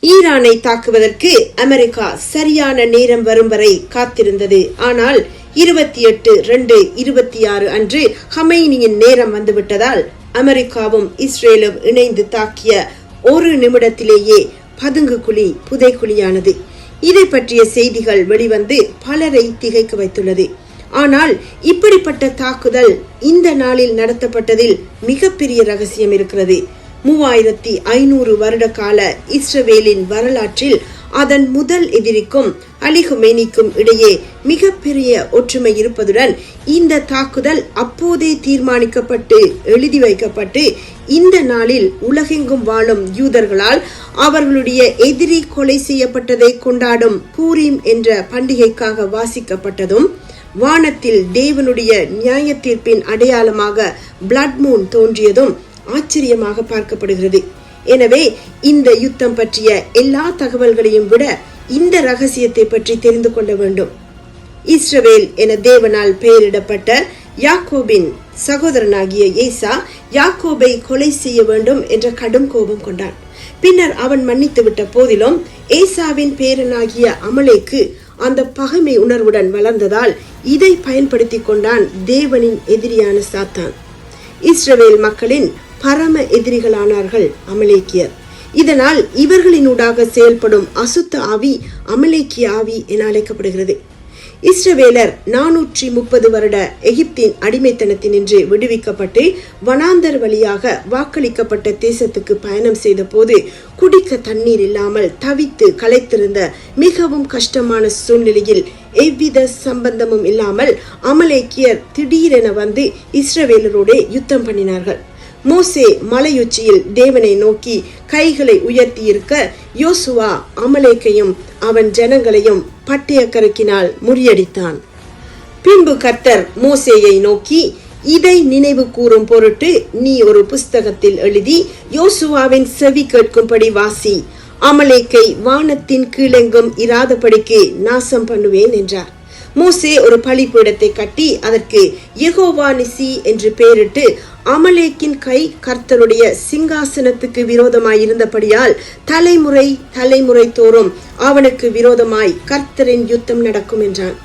ஈரானை தாக்குவதற்கு அமெரிக்கா சரியான நேரம் வரும் வரை காத்திருந்தது. ஆனால் 28/2/26 அன்று ஹமைனியின் நேரம் வந்துவிட்டதால் அமெரிக்காவும் இஸ்ரேலும் இணைந்து தாக்கிய ஒரு நிமிடத்திலேயே பதுங்குகுழி புதைக்குழியானது. இதை பற்றிய செய்திகள் வெளிவந்து பலரை திகைக்க வைத்துள்ளது. ஆனால் இப்படிப்பட்ட தாக்குதல் இந்த நாளில் நடத்தப்பட்டதில் மிகப்பெரிய ரகசியம் இருக்கிறது. 3500 வருட கால இஸ்ரவேலின் வரலாற்றில் அதன் முதல் எதிரிக்கும் அலி ஹுமைனிக்கும் இடையே மிகப்பெரிய ஒற்றுமை இருப்பதுடன் இந்த தாக்குதல் அப்போதே தீர்மானிக்கப்பட்டு எழுதி வைக்கப்பட்டு இந்த நாளில் உலகெங்கும் வாழும் யூதர்களால் அவர்களுடைய எதிரி கொலை செய்யப்பட்டதை கொண்டாடும் பூரீம் என்ற பண்டிகைக்காக வாசிக்கப்பட்டதும், வானத்தில் தேவனுடைய நியாய தீர்ப்பின் அடையாளமாக பிளட் மூன் தோன்றியதும் ஆச்சரியமாக பார்க்கப்படுகிறது. எனவே இந்த யுத்தம் பற்றிய எல்லா தகவல்களையும் விட இந்த ரகசியத்தை பற்றி தெரிந்து கொள்ள வேண்டும். இஸ்ரவேல் என தேவனால் பெயரிடப்பட்ட யாக்கோபின் சகோதரனாகிய ஏசா யாக்கோபை கொலை செய்ய வேண்டும் என்ற கடும் கோபம் கொண்டான். பின்னர் அவன் மன்னித்து விட்ட போதிலும் ஏசாவின் பேரனாகிய அமலேக்கு அந்த பகைமை உணர்வுடன் வளர்ந்ததால் இதை பயன்படுத்தி கொண்டான் தேவனின் எதிரியான சாத்தான். இஸ்ரவேல் மக்களின் பரம எதிரிகளானார்கள் அமலேக்கியர். இதனால் இவர்களினூடாக செயல்படும் அசுத்த ஆவி அமலேக்கிய ஆவி என அழைக்கப்படுகிறது. இஸ்ரவேலர் 430 வருட எகிப்தின் அடிமைத்தனத்தினின்று விடுவிக்கப்பட்டு வனாந்தர் வழியாக வாக்களிக்கப்பட்ட தேசத்துக்கு பயணம் செய்த போது குடிக்க தண்ணீர் இல்லாமல் தவித்து களைத்திருந்த மிகவும் கஷ்டமான சூழ்நிலையில் எவ்வித சம்பந்தமும் இல்லாமல் அமலேக்கியர் திடீரென வந்து இஸ்ரவேலரோடு யுத்தம் பண்ணினார்கள். மோசே மலையுச்சியில் தேவனை நோக்கி கைகளை உயர்த்தி இருக்க யோசுவா அமலேக்கையும் அவன் ஜனங்களையும் பட்டயக்கருக்கினால் முறியடித்தான். பின்பு கர்த்தர் மோசேயை நோக்கி, இதை நினைவு கூறும் பொருட்டு நீ ஒரு புஸ்தகத்தில் எழுதி யோசுவாவின் செவி கேட்கும்படி வாசி. அமலேக்கை வானத்தின் கீழெங்கும் இராதபடிக்கு நாசம் பண்ணுவேன் என்றார். மோசே ஒரு பலிபீடத்தை கட்டி அதற்கு யெகோவா நிசி என்று பெயரிட்டு, அமலேக்கின் கை கர்த்தருடைய சிங்காசனத்துக்கு விரோதமாய் இருந்தபடியால் தலைமுறை தோறும் அவனுக்கு விரோதமாய் கர்த்தரின் யுத்தம் நடக்கும் என்றான்.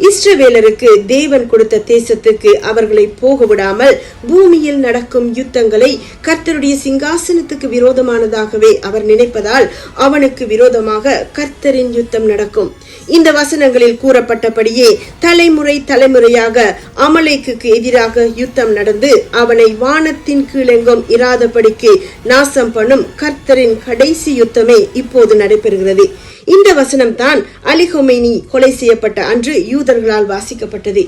இஸ்ரவேலருக்கு தேவன் கொடுத்த தேசத்துக்கு அவர்களை போக விடாமல் பூமியில் நடக்கும் யுத்தங்களை கர்த்தருடைய சிங்காசனத்துக்கு விரோதமானதாகவே அவர் நினைப்பதால் அவனுக்கு விரோதமாக கர்த்தரின் யுத்தம் நடக்கும். இந்த வசனங்களில் கூறப்பட்டபடியே தலைமுறையாக அமலேக்குக்கு எதிராக யுத்தம் நடந்து அவனை வானத்தின் கீழெங்கும் இராதபடிக்கு நாசம் பண்ணும் கர்த்தரின் கடைசி யுத்தமே இப்போது நடைபெறுகிறது. இந்த வசனம் தான் அலி ஹுமைனி கொலை செய்யப்பட்ட அன்று யூதர்களால் வாசிக்கப்பட்டது.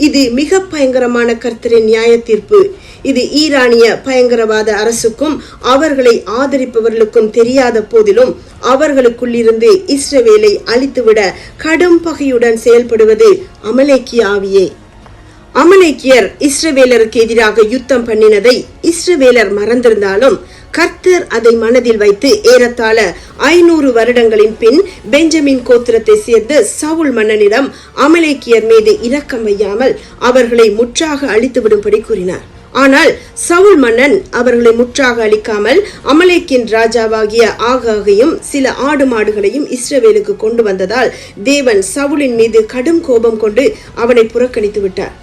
இது மிக பயங்கரமான கர்த்தரின் நியாய தீர்ப்பு. இது ஈரானிய பயங்கரவாத அரசுக்கும் அவர்களை ஆதரிப்பவர்களுக்கும் தெரியாத போதிலும் அவர்களுக்குள்ளிருந்து இஸ்ரவேலை அழித்துவிட கடும் பகையுடன் செயல்படுவது அமலேக்கிய ஆவியே. அமலேக்கியர் இஸ்ரவேலருக்கு எதிராக யுத்தம் பண்ணினதை இஸ்ரவேலர் மறந்திருந்தாலும் கர்த்தர் அதை மனதில் வைத்து ஏறத்தாழ 500 வருடங்களின் பின் பெஞ்சமின் கோத்திரத்தை சேர்ந்த சவுல் மன்னனிடம் அமலேக்கியர் மீது இரக்கம் வையாமல் அவர்களை முற்றாக அழித்து விடும்படி கூறினார். ஆனால் சவுல் மன்னன் அவர்களை முற்றாக அழிக்காமல் அமலேக்கின் ராஜாவாகிய ஆகாகையும் சில ஆடு மாடுகளையும் இஸ்ரவேலுக்கு கொண்டு வந்ததால் தேவன் சவுலின் மீது கடும் கோபம் கொண்டு அவனை புறக்கணித்து விட்டார்.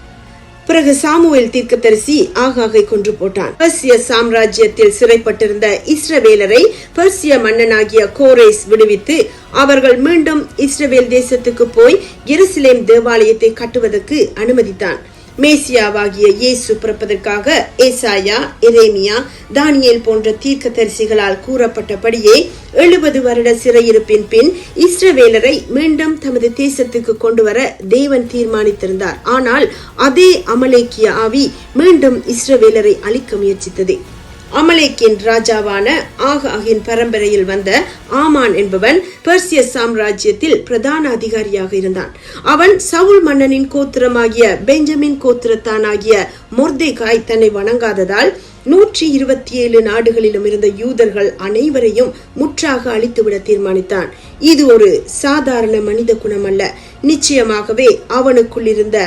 பிறகு சாமுவேல் தீர்க்கதரிசி ஆகாகை கொன்று போட்டான். பெர்சிய சாம்ராஜ்யத்தில் சிறைப்பட்டிருந்த இஸ்ரவேலரை பெர்சிய மன்னனாகிய கோரேஸ் விடுவித்து அவர்கள் மீண்டும் இஸ்ரவேல் தேசத்துக்கு போய் எருசலேம் தேவாலயத்தை கட்டுவதற்கு அனுமதித்தான். மேசியாவாகிய இயேசு பிறப்பதற்காக ஏசாயா, எரேமியா, தானியேல் போன்ற தீர்க்கதரிசிகளால் கூறப்பட்டபடியே 70 வருட சிறையிருப்பின் பின் இஸ்ரவேலரை மீண்டும் தமது தேசத்துக்கு கொண்டு வர தேவன் தீர்மானித்திருந்தார். ஆனால் அதே அமலேக்கிய ஆவி மீண்டும் இஸ்ரவேலரை அழிக்க முயற்சித்தது. அமலேக்கின் ராஜாவான ஆகாகின் பரம்பரையில் வந்த ஆமான் என்பவன் பெர்சிய சாம்ராஜ்யத்தில் பிரதான அதிகாரியாக இருந்தான். அவன் சவுல் மன்னனின் கோத்திரமாகிய பெஞ்சமின் கோத்திரத்தானாகிய மொர்தெகாய் தன்னை வணங்காததால் 127 நாடுகளிலும் இருந்த யூதர்கள் அனைவரையும் முற்றாக அழித்துவிட தீர்மானித்தான். இது ஒரு சாதாரண மனித குணம் அல்ல. நிச்சயமாகவே அவனுக்குள் இருந்த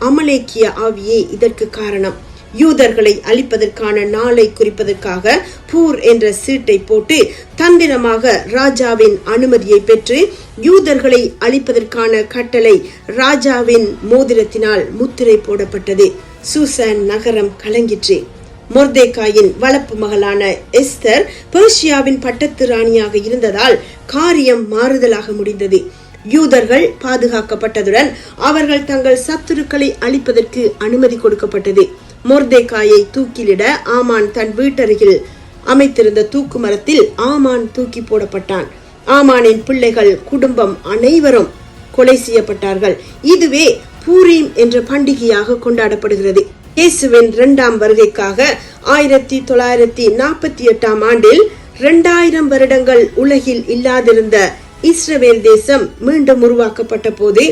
அமலேக்கிய ஆவியே இதற்கு காரணம். யூதர்களை அழிப்பதற்கான நாளை குறிப்பதற்காக பூர் என்ற சீட்டை போட்டு தந்திரமாக ராஜாவின் அனுமதியை பெற்று யூதர்களை அழிப்பதற்கான கட்டளை ராஜாவின் மோதிரத்தினால் முத்திரை போடப்பட்டது. சூசான் நகரம் கலங்கிற்று. மொர்தேகாயின் வளர்ப்பு மகளான எஸ்தர் பெர்ஷியாவின் பட்டத்து ராணியாக இருந்ததால் காரியம் மாறுதலாக முடிந்தது. யூதர்கள் பாதுகாக்கப்பட்டதுடன் அவர்கள் தங்கள் சத்துருக்களை அழிப்பதற்கு அனுமதி கொடுக்கப்பட்டது. மொர்தேகாயை தூக்கிலிட ஆமான் தன் வீட்டருகில் அமைத்திருந்த தூக்கு மரத்தில் ஆமான் தூக்கி போடப்பட்டான். ஆமானின் பிள்ளைகள் குடும்பம் அனைவரும் கொலை செய்யப்பட்டார்கள். இதுவே பூரீம் என்ற பண்டிகையாக கொண்டாடப்படுகிறது. இயேசுவின் 2ஆம் வருகைக்காக 1948 ஆண்டில் 2000 வருடங்கள் உலகில் இல்லாதிருந்த இஸ்ரவேல் தேசம் மீண்டும் உருவாக்கப்பட்ட போது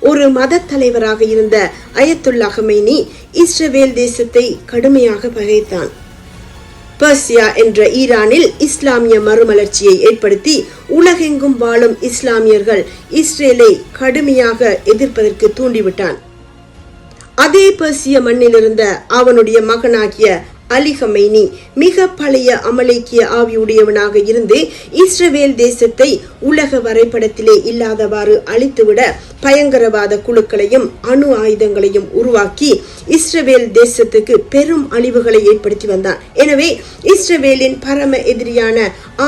ஒரு மத தலைவராக இருந்த அயத்துல்லா கமேனி இஸ்ரவேல் தேசத்தை கடுமையாக பகைத்தான். பெர்சியா என்ற ஈரானில் இஸ்லாமிய மறுமலர்ச்சியை ஏற்படுத்தி உலகெங்கும் வாழும் இஸ்லாமியர்கள் இஸ்ரேலை கடுமையாக எதிர்ப்பதற்கு தூண்டிவிட்டான். அதே பெர்சிய மண்ணிலிருந்த அவனுடைய மகனாகிய அலி கமேனி மிக பழைய அமலேக்கிய ஆவியுடையவனாக இருந்து இஸ்ரவேல் தேசத்தை உலக வரைபடத்திலே இல்லாதவாறு அழித்துவிட பயங்கரவாத குழுக்களையும் அணு ஆயுதங்களையும் உருவாக்கி இஸ்ரவேல் தேசத்துக்கு பெரும் அழிவுகளை ஏற்படுத்தி வந்தான். எனவே இஸ்ரவேலின் பரம எதிரியான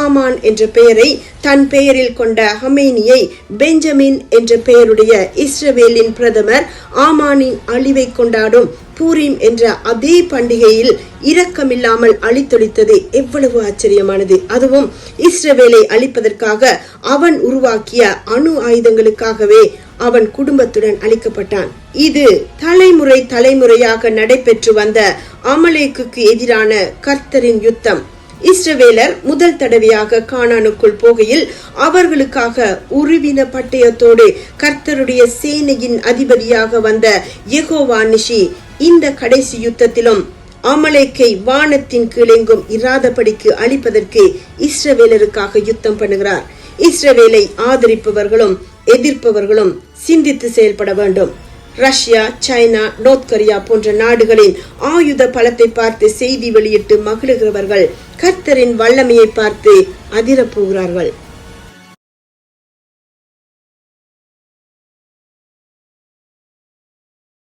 ஆமான் என்ற பெயரை தன் பெயரில் கொண்ட ஹமேனியை பெஞ்சமின் என்ற பெயருடைய இஸ்ரவேலின் பிரதமர் ஆமானின் அழிவை கொண்டாடும் பூரீம் என்ற அதே பண்டிகையில் இரக்கமில்லாமல் அழித்தொழித்தது எவ்வளவு ஆச்சரியமானது. அதுவும் இஸ்ரவேலை அழிப்பதற்காக அவன் உருவாக்கிய அணு ஆயுதங்களுக்காகவே அவன் குடும்பத்துடன் அழிக்கப்பட்டான். இது தலைமுறையாக நடைபெற்று வந்த அமலேக்குக்கு எதிரான கர்த்தரின் யுத்தம். இஸ்ரவேலர் முதல் தடவையாக கானானுக்குள் போகையில் அவர்களுக்காக உருவின பட்டயத்தோடு கர்த்தருடைய சேனையின் அதிபதியாக வந்த யெகோவா நிஷி இந்த கடைசி யுத்தத்திலும் அமலேக்கை வானத்தின் கீழெங்கும் இராதபடிக்கு அழிப்பதற்கு இஸ்ரவேலருக்காக யுத்தம் பண்ணுகிறார். இஸ்ரவேலை ஆதரிப்பவர்களும் எதிர்ப்பவர்களும் சிந்தித்து செயல்பட வேண்டும். ரஷ்யா, சைனா, நோர்த் கொரியா போன்ற நாடுகளின் ஆயுத பலத்தை பார்த்து செய்தி வெளியிட்டு மகிழுகிறவர்கள் கர்த்தரின் வல்லமையை பார்த்து அதிரப் போகிறார்கள்.